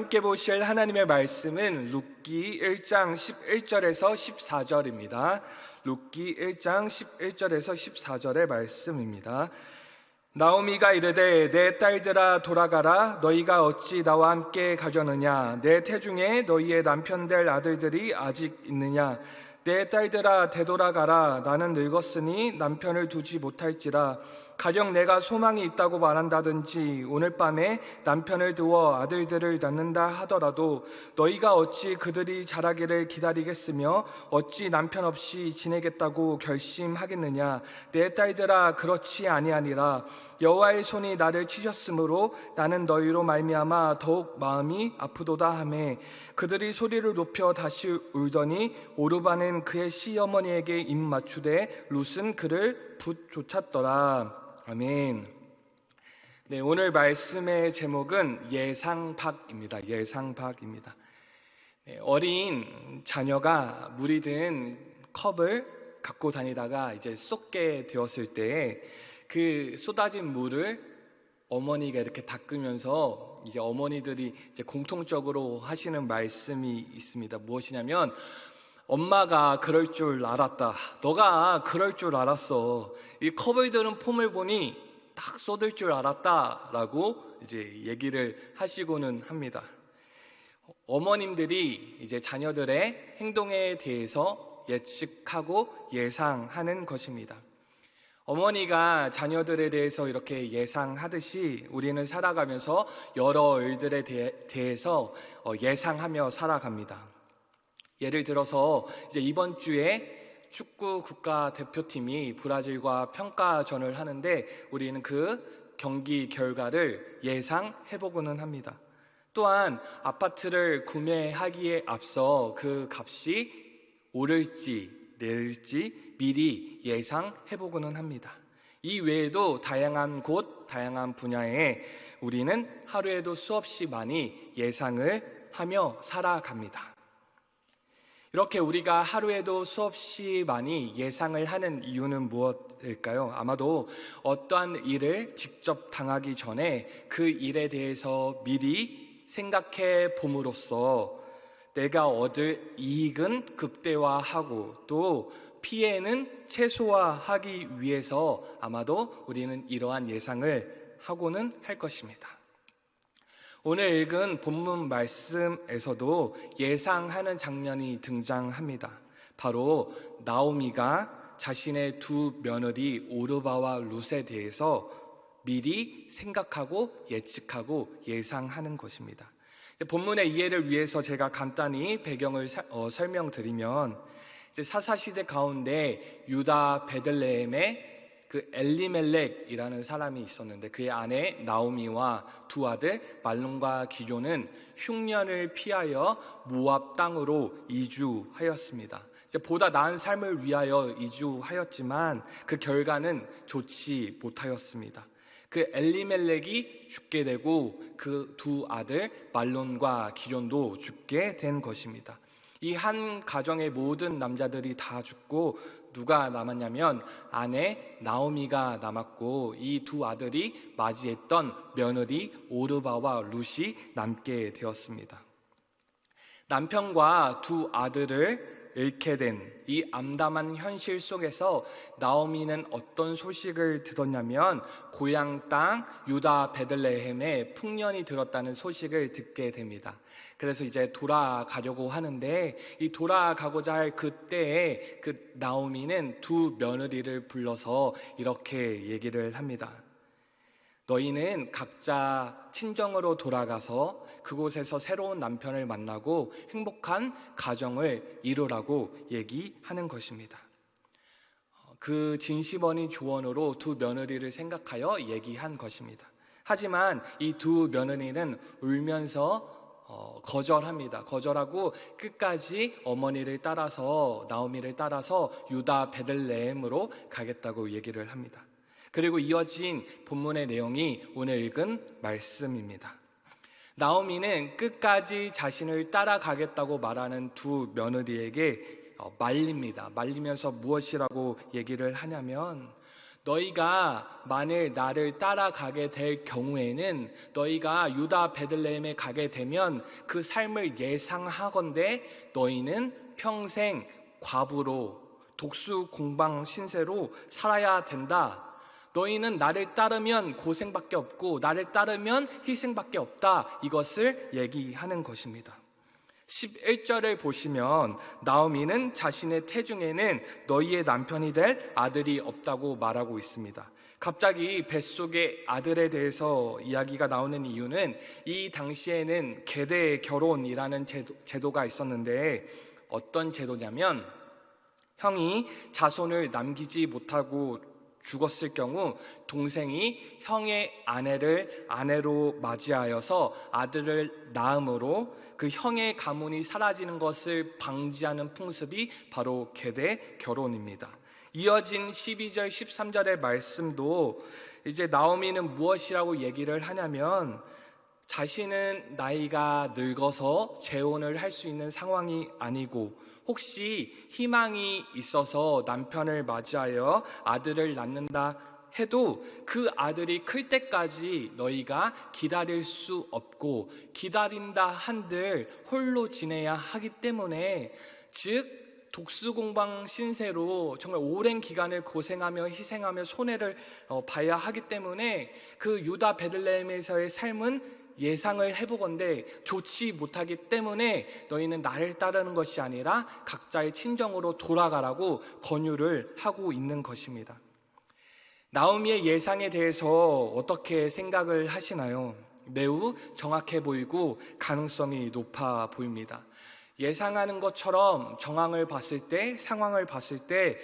함께 보실 하나님의 말씀은 룻기 1장 11절에서 14절입니다. 룻기 1장 11절에서 14절의 말씀입니다. 나오미가 이르되 내 딸들아 돌아가라. 너희가 어찌 나와 함께 가려느냐. 내 태중에 너희의 남편 될 아들들이 아직 있느냐. 내 딸들아 되돌아가라. 나는 늙었으니 남편을 두지 못할지라. 가령 내가 소망이 있다고 말한다든지 오늘 밤에 남편을 두어 아들들을 낳는다 하더라도 너희가 어찌 그들이 자라기를 기다리겠으며 어찌 남편 없이 지내겠다고 결심하겠느냐. 내 딸들아 그렇지 아니하니라. 여호와의 손이 나를 치셨으므로 나는 너희로 말미암아 더욱 마음이 아프도다 하매 그들이 소리를 높여 다시 울더니 오르바는 그의 시어머니에게 입 맞추되 룻은 그를 쫓았더라. 아멘. 네, 오늘 말씀의 제목은 예상박입니다. 예상박입니다. 네, 어린 자녀가 물이 든 컵을 갖고 다니다가 이제 쏟게 되었을 때 그 쏟아진 물을 어머니가 이렇게 닦으면서 이제 어머니들이 이제 공통적으로 하시는 말씀이 있습니다. 무엇이냐면 엄마가 그럴 줄 알았다. 너가 그럴 줄 알았어. 이 컵을 드는 폼을 보니 딱 쏟을 줄 알았다라고 이제 얘기를 하시고는 합니다. 어머님들이 이제 자녀들의 행동에 대해서 예측하고 예상하는 것입니다. 어머니가 자녀들에 대해서 이렇게 예상하듯이 우리는 살아가면서 여러 일들에 대해서 예상하며 살아갑니다. 예를 들어서 이제 이번 주에 축구 국가대표팀이 브라질과 평가전을 하는데 우리는 그 경기 결과를 예상해보고는 합니다. 또한 아파트를 구매하기에 앞서 그 값이 오를지 내릴지 미리 예상해보고는 합니다. 이 외에도 다양한 곳, 다양한 분야에 우리는 하루에도 수없이 많이 예상을 하며 살아갑니다. 이렇게 우리가 하루에도 수없이 많이 예상을 하는 이유는 무엇일까요? 아마도 어떠한 일을 직접 당하기 전에 그 일에 대해서 미리 생각해 봄으로써 내가 얻을 이익은 극대화하고 또 피해는 최소화하기 위해서 아마도 우리는 이러한 예상을 하고는 할 것입니다. 오늘 읽은 본문 말씀에서도 예상하는 장면이 등장합니다. 바로 나오미가 자신의 두 며느리 오르바와 룻에 대해서 미리 생각하고 예측하고 예상하는 것입니다. 본문의 이해를 위해서 제가 간단히 배경을 설명드리면 이제 사사시대 가운데 유다 베들레헴에 그 엘리멜렉이라는 사람이 있었는데 그의 아내 나오미와 두 아들 말론과 기럐은 흉년을 피하여 모압 땅으로 이주하였습니다. 이제 보다 나은 삶을 위하여 이주하였지만 그 결과는 좋지 못하였습니다. 그 엘리멜렉이 죽게 되고 그 두 아들 말론과 기럐도 죽게 된 것입니다. 이 한 가정의 모든 남자들이 다 죽고 누가 남았냐면 아내 나오미가 남았고 이 두 아들이 맞이했던 며느리 오르바와 룻이 남게 되었습니다. 남편과 두 아들을 잃게 된 이 암담한 현실 속에서 나오미는 어떤 소식을 들었냐면 고향 땅 유다 베들레헴에 풍년이 들었다는 소식을 듣게 됩니다. 그래서 이제 돌아가려고 하는데 이 돌아가고자 할 그때에 그 나오미는 두 며느리를 불러서 이렇게 얘기를 합니다. 너희는 각자 친정으로 돌아가서 그곳에서 새로운 남편을 만나고 행복한 가정을 이루라고 얘기하는 것입니다. 그 진시번이 조언으로 두 며느리를 생각하여 얘기한 것입니다. 하지만 이 두 며느리는 울면서 거절합니다. 거절하고 끝까지 어머니를 따라서 나오미를 따라서 유다 베들레헴으로 가겠다고 얘기를 합니다. 그리고 이어진 본문의 내용이 오늘 읽은 말씀입니다. 나오미는 끝까지 자신을 따라가겠다고 말하는 두 며느리에게 말립니다. 말리면서 무엇이라고 얘기를 하냐면 너희가 만일 나를 따라가게 될 경우에는 너희가 유다 베들레헴에 가게 되면 그 삶을 예상하건대 너희는 평생 과부로 독수 공방 신세로 살아야 된다. 너희는 나를 따르면 고생밖에 없고 나를 따르면 희생밖에 없다. 이것을 얘기하는 것입니다. 11절을 보시면 나오미는 자신의 태중에는 너희의 남편이 될 아들이 없다고 말하고 있습니다. 갑자기 뱃속의 아들에 대해서 이야기가 나오는 이유는 이 당시에는 계대 결혼이라는 제도가 있었는데 어떤 제도냐면 형이 자손을 남기지 못하고 죽었을 경우 동생이 형의 아내를 아내로 맞이하여서 아들을 낳음으로 그 형의 가문이 사라지는 것을 방지하는 풍습이 바로 계대 결혼입니다. 이어진 12절 13절의 말씀도 이제 나오미는 무엇이라고 얘기를 하냐면 자신은 나이가 늙어서 재혼을 할 수 있는 상황이 아니고 혹시 희망이 있어서 남편을 맞이하여 아들을 낳는다 해도 그 아들이 클 때까지 너희가 기다릴 수 없고 기다린다 한들 홀로 지내야 하기 때문에 즉 독수공방 신세로 정말 오랜 기간을 고생하며 희생하며 손해를 봐야 하기 때문에 그 유다 베들레헴에서의 삶은 예상을 해보건대 좋지 못하기 때문에 너희는 나를 따르는 것이 아니라 각자의 친정으로 돌아가라고 권유를 하고 있는 것입니다. 나오미의 예상에 대해서 어떻게 생각을 하시나요? 매우 정확해 보이고 가능성이 높아 보입니다. 예상하는 것처럼 상황을 봤을 때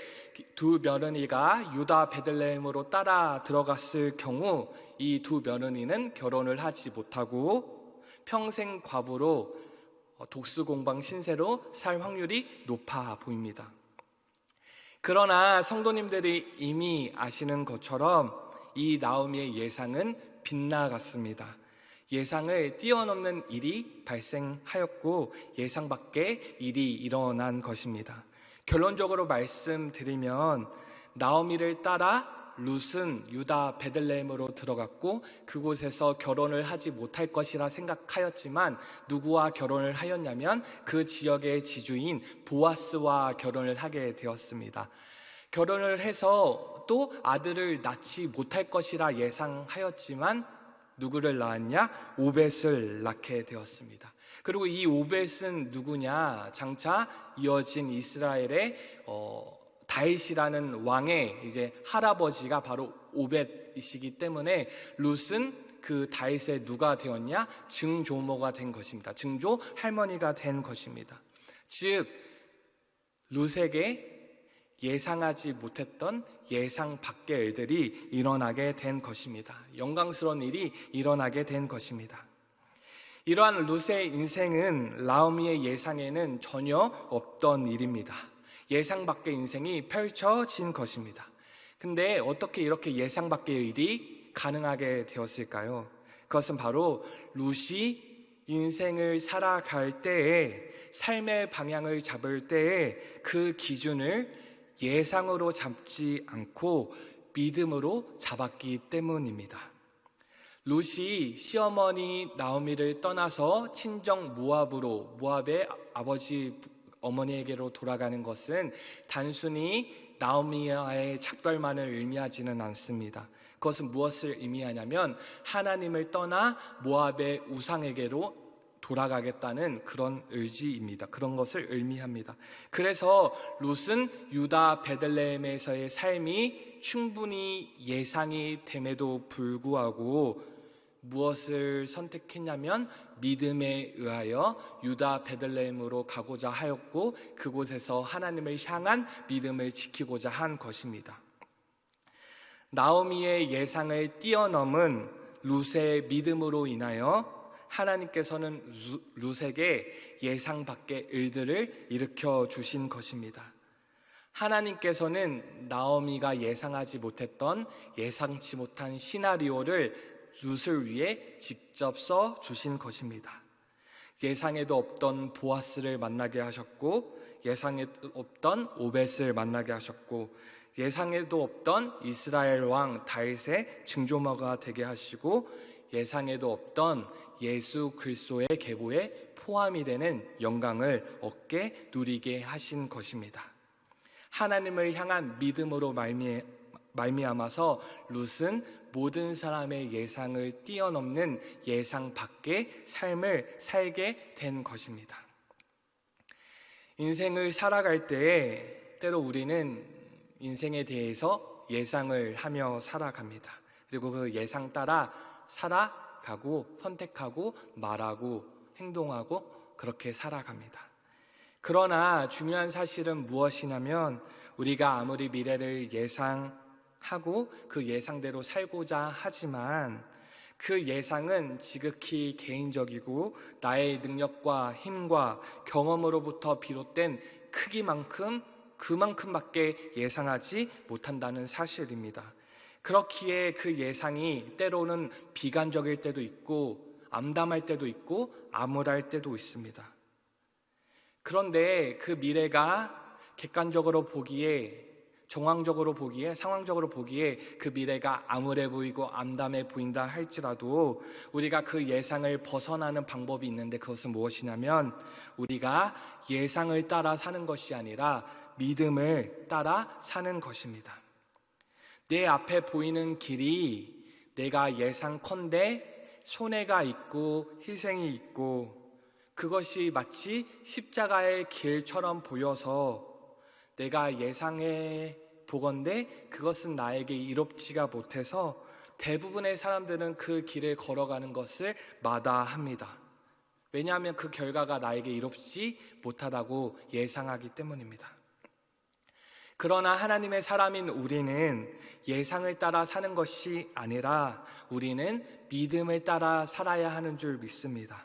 두 며느리가 유다 베들레헴으로 따라 들어갔을 경우 이 두 며느리는 결혼을 하지 못하고 평생 과부로 독수공방 신세로 살 확률이 높아 보입니다. 그러나 성도님들이 이미 아시는 것처럼 이 나오미의 예상은 빗나갔습니다. 예상을 뛰어넘는 일이 발생하였고 예상 밖의 일이 일어난 것입니다. 결론적으로 말씀드리면 나오미를 따라 룻은 유다 베들레헴으로 들어갔고 그곳에서 결혼을 하지 못할 것이라 생각하였지만 누구와 결혼을 하였냐면 그 지역의 지주인 보아스와 결혼을 하게 되었습니다. 결혼을 해서 또 아들을 낳지 못할 것이라 예상하였지만 누구를 낳았냐? 오벳을 낳게 되었습니다. 그리고 이 오벳은 누구냐? 장차 이어진 이스라엘의 다윗이라는 왕의 이제 할아버지가 바로 오벳이시기 때문에 룻은 그 다윗의 누가 되었냐? 증조모가 된 것입니다. 증조 할머니가 된 것입니다. 즉 룻에게 예상하지 못했던 예상 밖의 일들이 일어나게 된 것입니다. 영광스러운 일이 일어나게 된 것입니다. 이러한 룻의 인생은 나오미의 예상에는 전혀 없던 일입니다. 예상 밖의 인생이 펼쳐진 것입니다. 근데 어떻게 이렇게 예상 밖의 일이 가능하게 되었을까요? 그것은 바로 룻이 인생을 살아갈 때에 삶의 방향을 잡을 때에 그 기준을 예상으로 잡지 않고 믿음으로 잡았기 때문입니다. 룻이 시어머니 나오미를 떠나서 친정 모압의 아버지 어머니에게로 돌아가는 것은 단순히 나오미와의 작별만을 의미하지는 않습니다. 그것은 무엇을 의미하냐면 하나님을 떠나 모압의 우상에게로 돌아가겠다는 그런 의지입니다. 그런 것을 의미합니다. 그래서 룻은 유다 베들레헴에서의 삶이 충분히 예상이 됨에도 불구하고 무엇을 선택했냐면 믿음에 의하여 유다 베들레헴으로 가고자 하였고 그곳에서 하나님을 향한 믿음을 지키고자 한 것입니다. 나오미의 예상을 뛰어넘은 룻의 믿음으로 인하여 하나님께서는 룻에게 예상 밖의 일들을 일으켜 주신 것입니다. 하나님께서는 나오미가 예상하지 못했던 예상치 못한 시나리오를 룻을 위해 직접 써 주신 것입니다. 예상에도 없던 보아스를 만나게 하셨고, 예상에도 없던 오벳을 만나게 하셨고, 예상에도 없던 이스라엘 왕 다윗의 증조모가 되게 하시고, 예상에도 없던 예수 그리스도의 계보에 포함이 되는 영광을 얻게 누리게 하신 것입니다. 하나님을 향한 믿음으로 말미암아서 룻은 모든 사람의 예상을 뛰어넘는 예상 밖의 삶을 살게 된 것입니다. 인생을 살아갈 때 때로 우리는 인생에 대해서 예상을 하며 살아갑니다. 그리고 그 예상 따라 살아가고 선택하고 말하고 행동하고 그렇게 살아갑니다. 그러나 중요한 사실은 무엇이냐면, 우리가 아무리 미래를 예상하고 그 예상대로 살고자 하지만 그 예상은 지극히 개인적이고 나의 능력과 힘과 경험으로부터 비롯된 크기만큼 그만큼밖에 예상하지 못한다는 사실입니다. 그렇기에 그 예상이 때로는 비관적일 때도 있고 암담할 때도 있고 암울할 때도 있습니다. 그런데 그 미래가 객관적으로 보기에, 정황적으로 보기에, 상황적으로 보기에 그 미래가 암울해 보이고 암담해 보인다 할지라도 우리가 그 예상을 벗어나는 방법이 있는데, 그것은 무엇이냐면 우리가 예상을 따라 사는 것이 아니라 믿음을 따라 사는 것입니다. 내 앞에 보이는 길이 내가 예상컨대 손해가 있고 희생이 있고 그것이 마치 십자가의 길처럼 보여서 내가 예상해 보건대 그것은 나에게 이롭지가 못해서 대부분의 사람들은 그 길을 걸어가는 것을 마다합니다. 왜냐하면 그 결과가 나에게 이롭지 못하다고 예상하기 때문입니다. 그러나 하나님의 사람인 우리는 예상을 따라 사는 것이 아니라 우리는 믿음을 따라 살아야 하는 줄 믿습니다.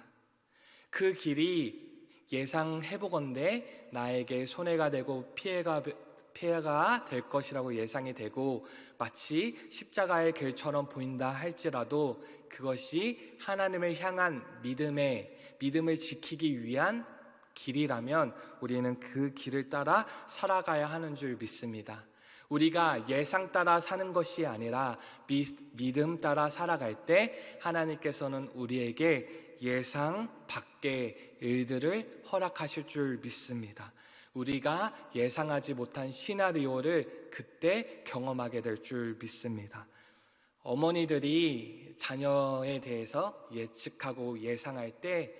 그 길이 예상해보건대 나에게 손해가 되고 피해가 될 것이라고 예상이 되고 마치 십자가의 길처럼 보인다 할지라도 그것이 하나님을 향한 믿음을 지키기 위한 길이라면 우리는 그 길을 따라 살아가야 하는 줄 믿습니다. 우리가 예상 따라 사는 것이 아니라 믿음 따라 살아갈 때 하나님께서는 우리에게 예상 밖의 일들을 허락하실 줄 믿습니다. 우리가 예상하지 못한 시나리오를 그때 경험하게 될 줄 믿습니다. 어머니들이 자녀에 대해서 예측하고 예상할 때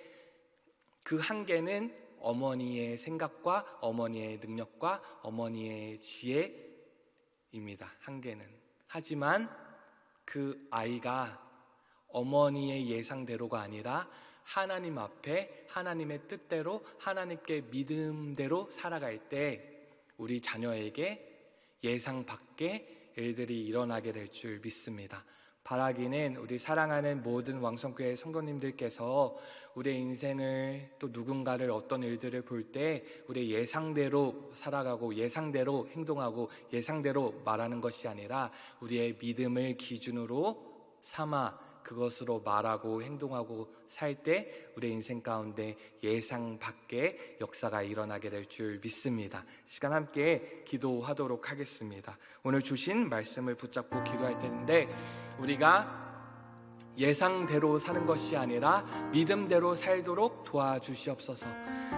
그 한계는 어머니의 생각과 어머니의 능력과 어머니의 지혜입니다. 한계는. 하지만 그 아이가 어머니의 예상대로가 아니라 하나님 앞에 하나님의 뜻대로 하나님께 믿음대로 살아갈 때 우리 자녀에게 예상 밖의 일들이 일어나게 될 줄 믿습니다. 바라기는 우리 사랑하는 모든 왕성교회 성도님들께서 우리의 인생을 또 누군가를 어떤 일들을 볼 때 우리의 예상대로 살아가고 예상대로 행동하고 예상대로 말하는 것이 아니라 우리의 믿음을 기준으로 삼아 그것으로 말하고 행동하고 살 때 우리의 인생 가운데 예상 밖의 역사가 일어나게 될 줄 믿습니다. 시간 함께 기도하도록 하겠습니다. 오늘 주신 말씀을 붙잡고 기도할 텐데 우리가 예상대로 사는 것이 아니라 믿음대로 살도록 도와주시옵소서.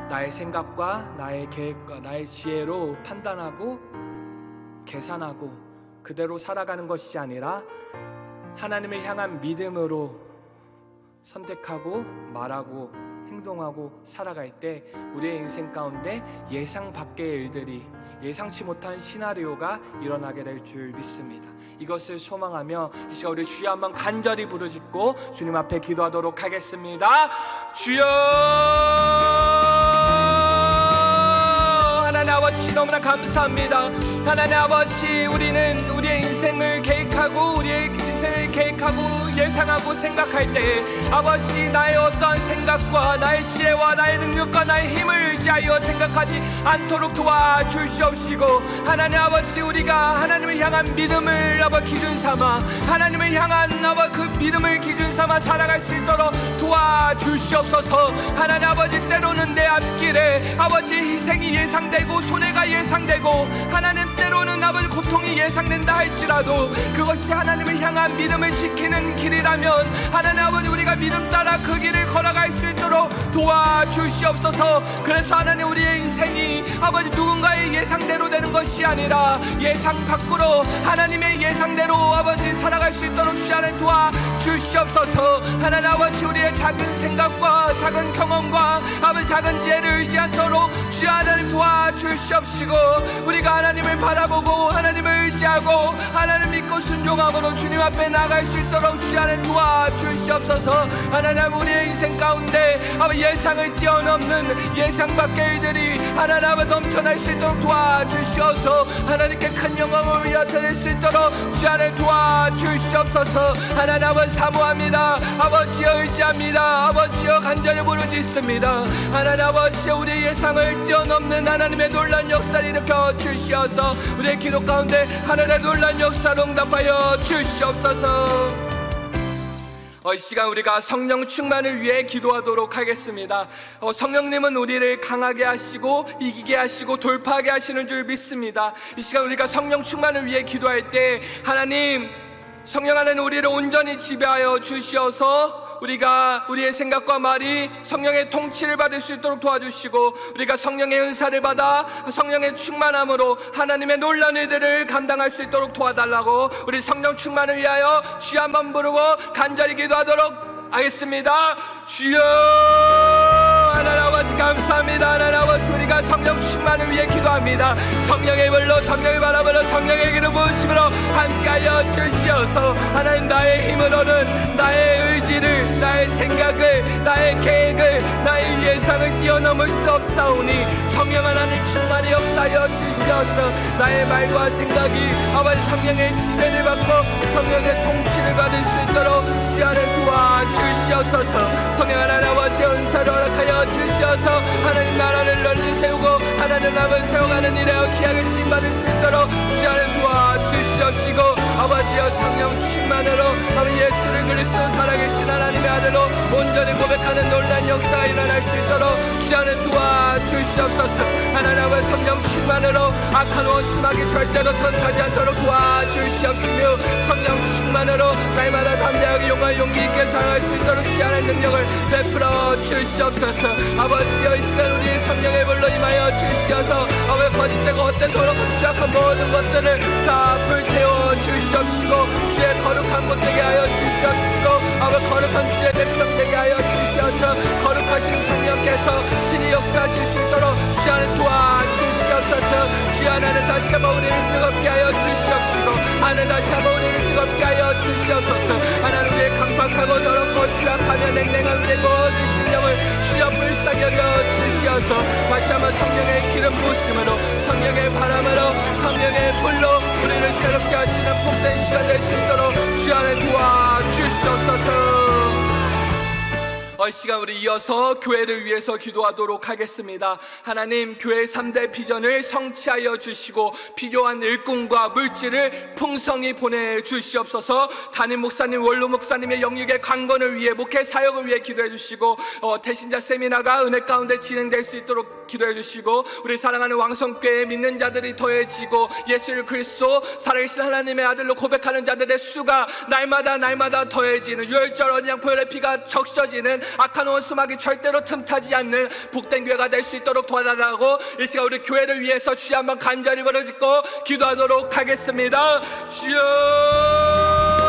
나의 생각과 나의 계획과 나의 지혜로 판단하고 계산하고 그대로 살아가는 것이 아니라 하나님을 향한 믿음으로 선택하고 말하고 행동하고 살아갈 때 우리의 인생 가운데 예상 밖의 일들이 예상치 못한 시나리오가 일어나게 될 줄 믿습니다. 이것을 소망하며 이 시간 우리 주여 한번 간절히 부르짖고 주님 앞에 기도하도록 하겠습니다. 주여, 하나님 아버지 너무나 감사합니다. 하나님 아버지, 우리는 우리의 인생을 계획하고 우리의 인생을 계획하고 예상하고 생각할 때 아버지 나의 어떠한 생각과 나의 지혜와 나의 능력과 나의 힘을 의지하여 생각하지 않도록 도와주시옵시고 하나님 아버지 우리가 하나님을 향한 믿음을 아버지 기준 삼아 하나님을 향한 아버지 그 믿음을 기준 삼아 살아갈 수 있도록 도와주시옵소서. 하나님 아버지 때로는 내 앞길에 아버지 희생이 예상되고 손해가 예상되고 하나님 때로는 아버지 고통이 예상된다 할지라도 그것이 하나님을 향한 믿음을 지키는 길이라면 하나님 아버지 우리가 믿음 따라 그 길을 걸어갈 수 있도록 도와주시옵소서. 그래서 하나님 우리의 인생이 아버지 누군가의 예상대로 되는 것이 아니라 예상 밖으로 하나님의 예상대로 아버지 살아갈 수 있도록 주여 하나님 도와주시옵소서. 하나님 아버지 우리의 작은 생각과 작은 경험과 아버지 작은 지혜를 의지 않도록 주여 하나님 도와주시옵시고 우리가 하나님을 바라보고 하나님을 의지하고 하나님 믿고 순종함으로 주님 앞에 나아갈 수 있도록 주여 하나님 도와주시옵소서. 하나님 우리의 인생 가운데 아버지 예상을 뛰어넘는 예상 밖의 일들이 하나님 아버지 넘쳐날 수 있도록 도와주시옵소서. 하나님께 큰 영광을 위하여 드릴 수 있도록 주여 하나님 도와주시옵소서. 하나님 아버지 사모합니다. 아버지여 의지합니다. 아버지여 간절히 부르짖습니다. 하나님 아버지 우리의 예상을 뛰어넘는 하나님의 놀라운 역사를 일으켜 주시어서 우리의 기도 가운데 하나님의 놀라운 역사로 응답하여 주시옵소서. 이 시간 우리가 성령 충만을 위해 기도하도록 하겠습니다. 성령님은 우리를 강하게 하시고 이기게 하시고 돌파하게 하시는 줄 믿습니다. 이 시간 우리가 성령 충만을 위해 기도할 때 하나님 성령 안에는 우리를 온전히 지배하여 주시어서 우리가 우리의 생각과 말이 성령의 통치를 받을 수 있도록 도와주시고 우리가 성령의 은사를 받아 성령의 충만함으로 하나님의 놀라운 일들을 감당할 수 있도록 도와달라고 우리 성령 충만을 위하여 주여 한번 부르고 간절히 기도하도록 하겠습니다. 주여 하나님 아버지 감사합니다. 하나님 아버지 우리가 성령 충만을 위해 기도합니다. 성령의 불로 성령의 바람으로 성령의 기름 부으심으로 함께하여 주시어서 하나님 나의 힘으로는 나의 의지를 나의 생각을 나의 계획을 나의 예상을 뛰어넘을 수 없사오니 성령 하나님 충만히 역사하여 주시어서 나의 말과 생각이 아버지 성령의 지배를 받고 성령의 통치를 받을 수 있도록 주야를 도와주시옵소서. 성령 하나님 아버지 은사를 허락하여 주시어서 하나님 나라를 널리 세우고 하나님 남을 세워가는 일에 기약을 쓰임받을 수 있도록 주야를 도와주시옵시고 아버지여 성령 충만으로 아버지 예수를 그리스도 살아계신 하나님의 아들로 온전히 고백하는 놀라운 역사가 일어날 수 있도록 주야를 도와주시옵소서. 하나님 아버지 성령 충만으로 악한 원수막이 절대로 턴하지 않도록 도와주시옵시며 성령 충만으로 날마다 담대하게 용기 있게 살아갈 수 있도록 주야의 능력을 베풀어 주시옵소서. 아버지여 이 시간 우리 성령의 불로 임하여 주시어서 아버지 거짓되고 헛되도록 취약한 모든 것들을 다 불태워 주시옵시고 주의 거룩한 것 되게 하여 주시옵시고 아버지 거룩한 주의 백성 되게 하여 주시어서 거룩하신 성령께서 신이 역사하실 수 있도록 주 안에 도와주시옵소서. 주 안에는 다시 한번 우리를 뜨겁게 하여 주시옵시고 안에 다시 한번 우리를 뜨겁게 하여 주시옵소서. 하나님 우리의 강팍하고 더럽고 추악하며 냉랭한 우리의 모든 심령을 주여 불쌍히 여겨 주시어서 다시 한번 성령의 기름 부으심으로 성령의 바람으로 성령의 불로 우리를 새롭게 하시는 복된 시간 될 수 있도록 주 안에 도와주시옵소서. 이 시간 우리 이어서 교회를 위해서 기도하도록 하겠습니다. 하나님 교회 3대 비전을 성취하여 주시고 필요한 일꾼과 물질을 풍성히 보내주시옵소서. 담임 목사님 원로 목사님의 영육의 강건을 위해 목회 사역을 위해 기도해 주시고 대신자 세미나가 은혜 가운데 진행될 수 있도록 기도해 주시고 우리 사랑하는 왕성교회 믿는 자들이 더해지고 예수 그리스도 살아계신 하나님의 아들로 고백하는 자들의 수가 날마다 더해지는 유월절 언양포열의 피가 적셔지는 악한 원수막이 절대로 틈타지 않는 복된 교회가 될 수 있도록 도와달라고 이 시간 우리 교회를 위해서 주여 한번 간절히 부르짖고 기도하도록 하겠습니다. 주여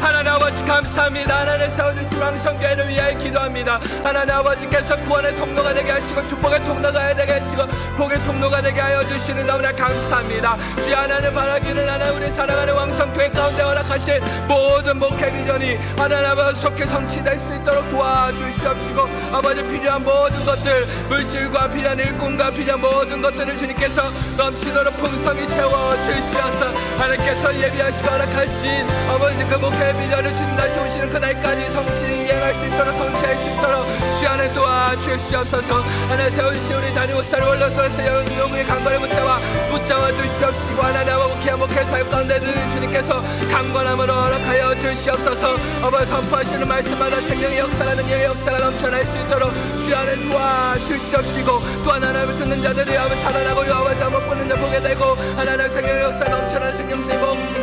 하나님 아버지 감사합니다. 하나님 세워주신 왕성교회를 위하여 기도합니다. 하나님 아버지께서 구원의 통로가 되게 하시고 축복의 통로가 되게 하시고 복의 통로가 되게 하여 주시는 너무나 감사합니다. 주여 하나님 바라기는 하나님 우리 사랑하는 왕성교회 가운데 허락하신 모든 목회 비전이 하나님 아버지 속히 성취될 수 있도록 도와주시옵시고 아버지 필요한 모든 것들 물질과 필요한 일꾼과 필요한 모든 것들을 주님께서 넘치도록 풍성히 채워주시옵소서. 하나님께서 예비하시고 허락하신 아버지 그 목회 비전을 주님 다시 오시는 그날까지 성실히 이행할 수 있도록 성취할 수 있도록 주여 하나님 도와주시옵소서. 하나님 세우신 우리 담임 목사를 올려서서 영웅의 강건을 붙잡아 주시옵시고 하나님 아버지 귀한 목회 사역 가운데 늘 주님께서 강건함으로 허락하여 주시옵소서. 아버지 선포하시는 말씀마다 생명의 역사가 능력의 역사가 넘쳐날 수 있도록 주여 하나님 도와주시옵시고 또 하나님 듣는 자들이 아버지 살아나고 아버지 한번 보는 자 보게 되고 하나님 생명의 역사가 넘쳐나는 생명수의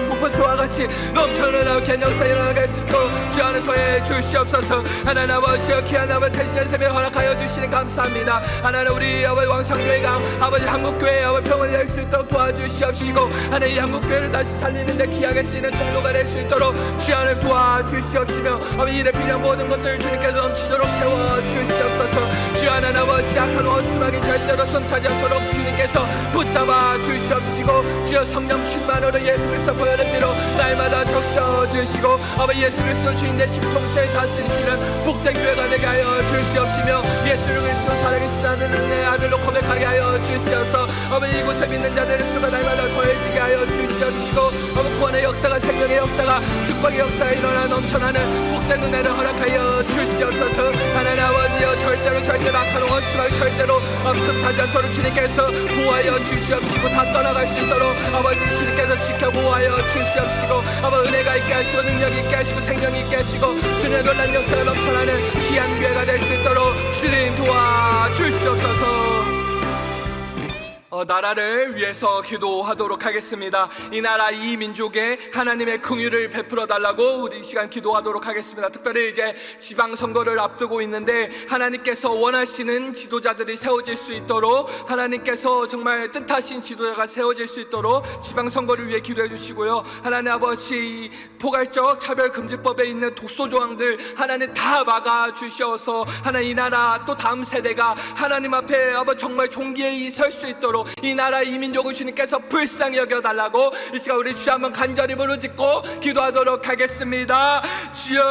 폭포수와 같이 넘쳐나는 견역사 일어나게 수 있도록 주여 하나님 도해 주시옵소서. 하나님 아버지여 귀한 아버지 대신의 세배 허락하여 주시니 감사합니다. 하나님 우리 아버지 왕성교회가 아버지 한국교회 아버지 평온이 될 수 있도록 도와주시옵시고 하나님 이 한국교회를 다시 살리는데 귀하게 쓰이는 통로가 될 수 있도록 주여 하나님 도와주시옵시며 아버지 일에 필요한 모든 것들을 주님께서 넘치도록 채워주시옵소서. 주여 하나님 아버지 악한 원수막이 절대로 손타지 않도록 주님께서 붙잡아 주시옵시고 주여 성령 충만으로 예수 그리스도 보혈의 피로 날마다 적셔주시고 아버지 예수 그리스도 주인 되시고 통치에 다스리시는 복된 교회가 되게 하여 주시옵시며 예수 그리스도 살아계시다는 내 아들로 고백하게 하여 주시옵소서. 아버지 이곳에 믿는 자들의 수가 날마다 더해지게 하여 주시옵시고 아버지 구원의 역사가 생명의 역사가 축복의 역사가 일어나 넘쳐나는 복된 은혜를 허락하여 주시옵소서. 하나님 아버지여 절대로 악한 원수가 절대로 흡하지 않도록 주님께서 보호하여 주시옵시고 다 떠나갈 수 있도록 아버지 주님께서 지켜 보호하여 주시옵시고 아버지 은혜가 있게 하시고 능력이 있게 하시고 생명이 있게 하시고 주님의 놀란 역사가 넘쳐나는 귀한 교회가 될 수 있도록 주님 도와주시옵소서. 나라를 위해서 기도하도록 하겠습니다. 이 나라 이 민족에 하나님의 긍휼을 베풀어 달라고 우리 이 시간 기도하도록 하겠습니다. 특별히 이제 지방선거를 앞두고 있는데 하나님께서 원하시는 지도자들이 세워질 수 있도록 하나님께서 정말 뜻하신 지도자가 세워질 수 있도록 지방선거를 위해 기도해 주시고요. 하나님 아버지 포괄적 차별금지법에 있는 독소조항들 하나님 다 막아 주셔서 하나님 이 나라 또 다음 세대가 하나님 앞에 아버지 정말 존귀히 설 수 있도록 이 나라 이 민족을 주님께서 불쌍히 여겨달라고 이 시간 우리 주여 한번 간절히 부르짖고 기도하도록 하겠습니다. 주여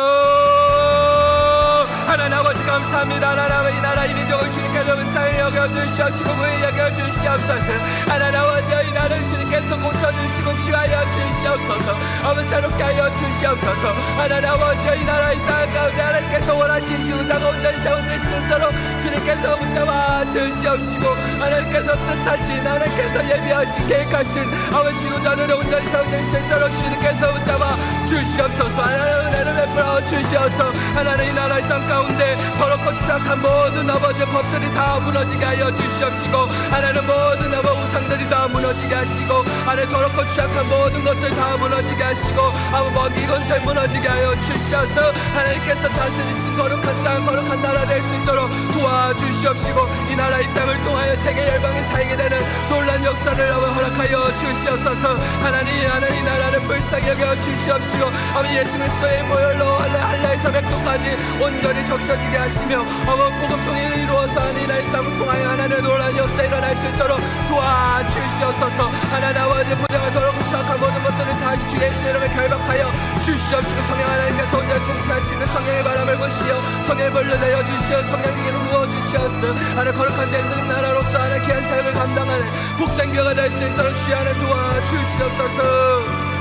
하나님 아버지 감사합니다. 하나님 아버지 이 나라 이 민족을 주님께서 불쌍히 여겨주시옵시고 구히 여겨주시옵소서. 하나님 아버지 이 나라를 주님께서 고쳐주시고 치유하여 주시옵소서. 아버지 새롭게 하여 주시옵소서. 하나님 아버지 이 나라 이 땅 가운데 하나님께서 원하신 지도자가 온전히 세워질 수 있도록 주님께서 붙잡아 주시옵시고 하나님께서 뜻하신 하나님께서 예비하신 계획하신 아버지 지도자들을 온전히 세워질 수 있도록 주님께서 붙잡아 주시옵소서. 하나님 은혜를 베풀어 주시옵소서. 하나님 이 나라 이 땅 가운데 더럽고 추악한 모든 아버지 법들이 다 무너지게 하여 주시옵시고 하나님 모든 아버지 우상들이 다 무너지게 하시고 하나님 더럽고 추악한 모든 것들 다 무너지게 하시고 아버지 먼 이곳을 무너지게 하여 주시옵소서. 하나님께서 다스리신 거룩한 땅 거룩한 나라 될 수 있도록 도와주시옵시고 이 나라 이 땅을 통하여 세계 열방에 살게 되는 놀란 역사를 허락하여 주시옵소서. 하나님 이 나라를 불쌍히 여겨 주시옵시고 아버지 예수 그리스도의 보혈로 할라에서 백도까지 온전히 적셔지게 하시며 아버지 복음통일을 이루어서 이 나라 이 땅을 통하여 하나님의 놀란 역사 일어날 수 있도록 도와주시옵소서. 하나님 아버지 부정한 더럽고 추악한 모든 것들을 다 주 예수 이름에 결박하여 주시옵시고 성령 하나님께서 온전히 통치하시는 성령의 바람을 부시어 성령의 벌을 내어 주시어 성령의 기름 부어 주시옵소서. 하나님 거룩한 제국 나라로서 하나님 귀한 삶을 감당하는 복된 교회가 될 수 있도록 주여 하나님 도와주시옵소서.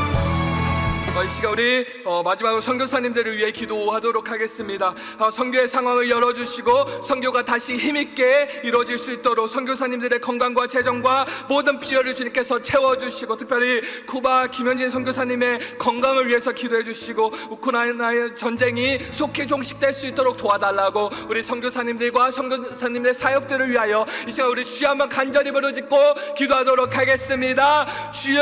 이 시간 우리 마지막으로 선교사님들을 위해 기도하도록 하겠습니다. 선교의 상황을 열어주시고 선교가 다시 힘있게 이루어질 수 있도록 선교사님들의 건강과 재정과 모든 필요를 주님께서 채워주시고 특별히 쿠바 김현진 선교사님의 건강을 위해서 기도해 주시고 우크라이나의 전쟁이 속히 종식될 수 있도록 도와달라고 우리 선교사님들과 선교사님들의 사역들을 위하여 이 시간 우리 주여 한번 간절히 부르짖고 기도하도록 하겠습니다. 주여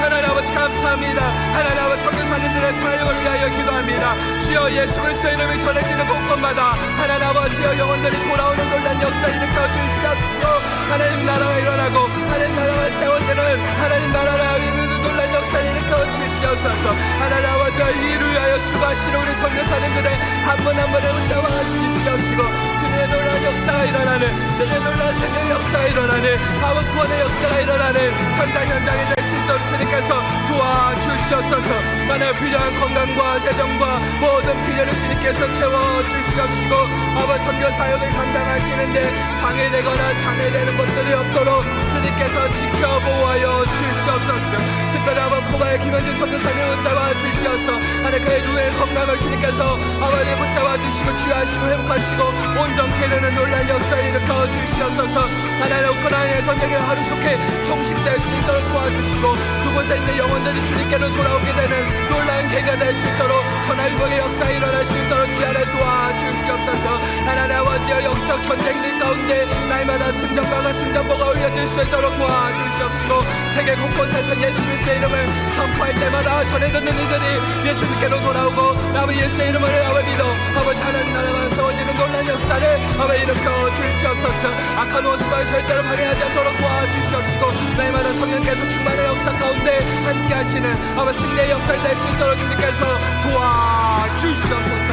하나님 아버지 감사합니다. 하나님 아버지 선교사님들의 사역을 위하여 기도합니다. 주여 예수 그리스도의 이름이 전해지는 곳곳마다 하나님 아버지여 영혼들이 돌아오는 놀란 역사 일으켜 주시옵시고 하나님 나라가 일어나고 하나님 나라가 세워지는 하나님 나라가 이루는 놀란 역사 일으켜 주시옵소서. 하나님 아버지여 이를 위하여 수고하시는 우리 선교사님들의 한 분 한 분을 붙잡아 주시옵시고 주님의 놀란 역사가 일어나는 주의 놀라운 생의 역사가 일어나는 아버 구원의 역사가 일어나는 현장에 될 수 있도록 주님께서 도와주시옵소서. 나의 필요한 건강과 재정과 모든 필요를 주님께서 채워주시옵시고 아버 선교 사역을 감당하시는데 방해되거나 장애되는 것들이 없도록 주님께서 지켜보아여 주시옵소서. 특별히 아버 코바의 김현준 선교사님을 붙잡아 주시옵소서. 하나님 그의 눈의 건강을 주님께서 아버지 붙잡아 주시고 치유하시고 회복하시고 온전케 되는 놀라운 역사를 일으켜 주시옵소서. 하나님 우크라이나의 전쟁에 하루속히 종식될 수 있도록 도와주시고 그곳에 있는 영혼들이 주님께로 돌아오게 되는 놀라운 계기가 될 수 있도록 천하위복의 역사가 일어날 수 있도록 주야를 도와주시옵소서. 하나님 아버지여 영적 전쟁들 가운데 날마다 승전가가 승전보가 올려질 수 있도록 도와주시옵시고 세계 곳곳에서 예수 그리스도의 이름을 선포할 때마다 전해 듣는 이들이 예수님께로 돌아오고 아버지 예수의 이름을 아버지 믿어 아버지 하나님 나라가 세워지는 놀라운 역사를 아버지 일으켜 주시옵소서. 악한 오수가 절대로 발휘하지 않도록 도와주시옵시고 날마다 성령께서 충만의 역사 가운데 함께 하시는 아버지 승리의 역사를 낼 수 있도록 주님께서 도와주시옵소서.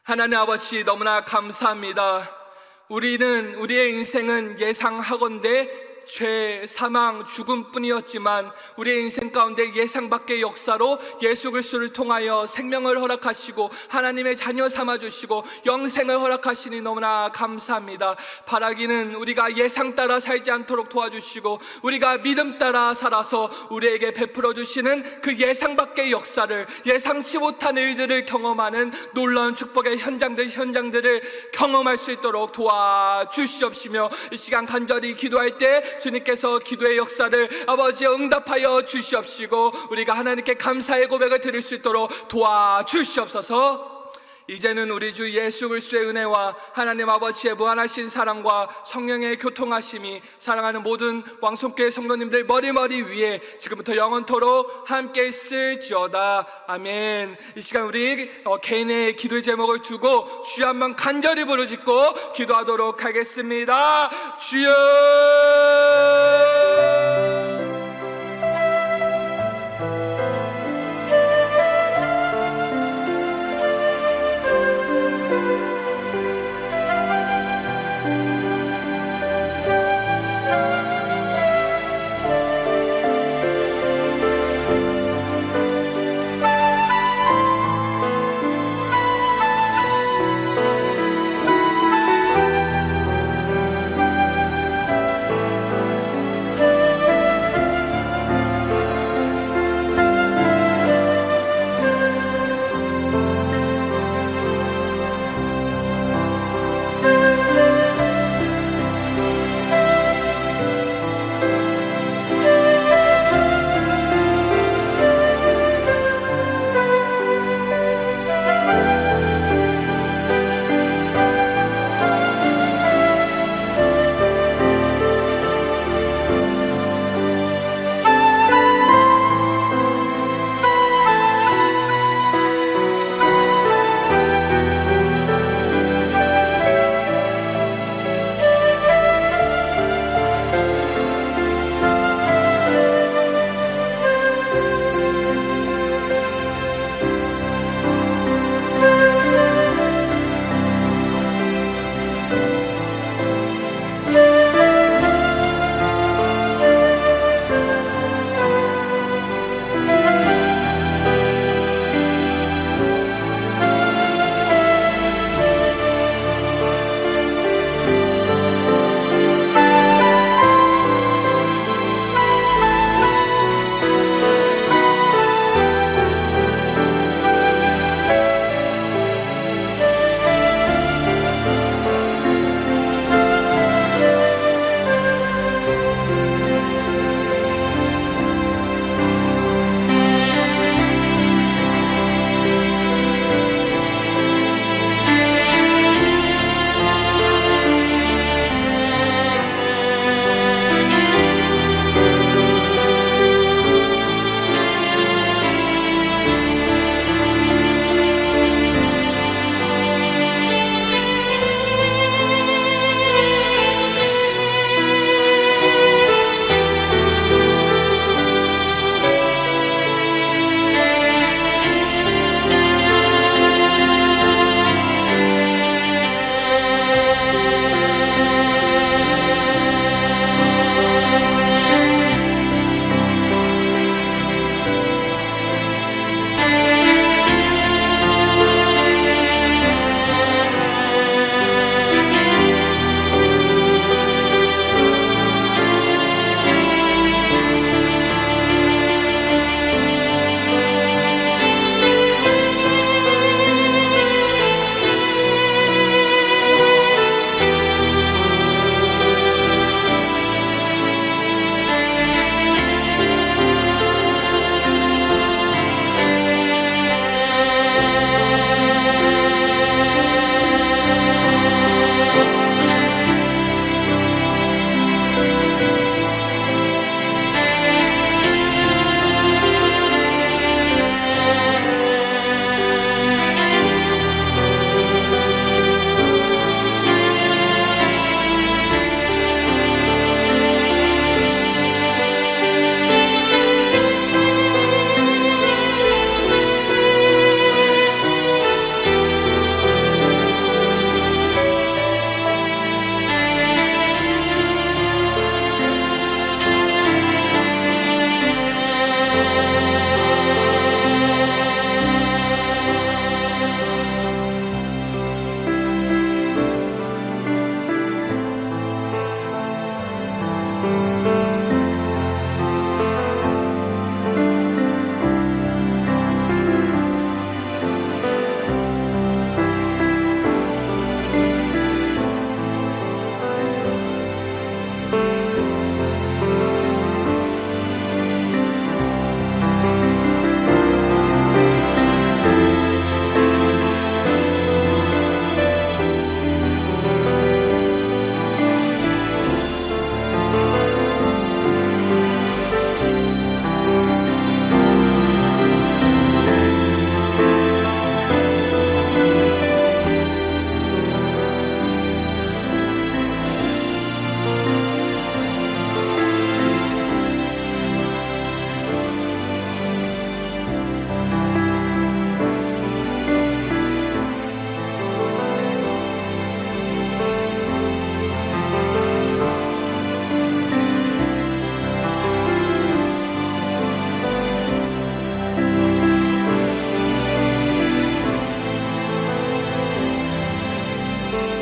하나님 아버지 너무나 감사합니다. 우리의 인생은 예상하건대 죄, 사망, 죽음뿐이었지만 우리의 인생 가운데 예상 밖의 역사로 예수 그리스도를 통하여 생명을 허락하시고 하나님의 자녀 삼아주시고 영생을 허락하시니 너무나 감사합니다. 바라기는 우리가 예상 따라 살지 않도록 도와주시고 우리가 믿음 따라 살아서 우리에게 베풀어 주시는 그 예상 밖의 역사를 예상치 못한 일들을 경험하는 놀라운 축복의 현장들을 경험할 수 있도록 도와주시옵시며 이 시간 간절히 기도할 때 주님께서 기도의 역사를 아버지 응답하여 주시옵시고 우리가 하나님께 감사의 고백을 드릴 수 있도록 도와주시옵소서. 이제는 우리 주 예수 그리스도의 은혜와 하나님 아버지의 무한하신 사랑과 성령의 교통하심이 사랑하는 모든 왕손교회 성도님들 머리머리 위에 지금부터 영원토록 함께 있을지어다. 아멘. 이 시간 우리 개인의 기도의 제목을 두고 주여 한번 간절히 부르짖고 기도하도록 하겠습니다. 주여 네.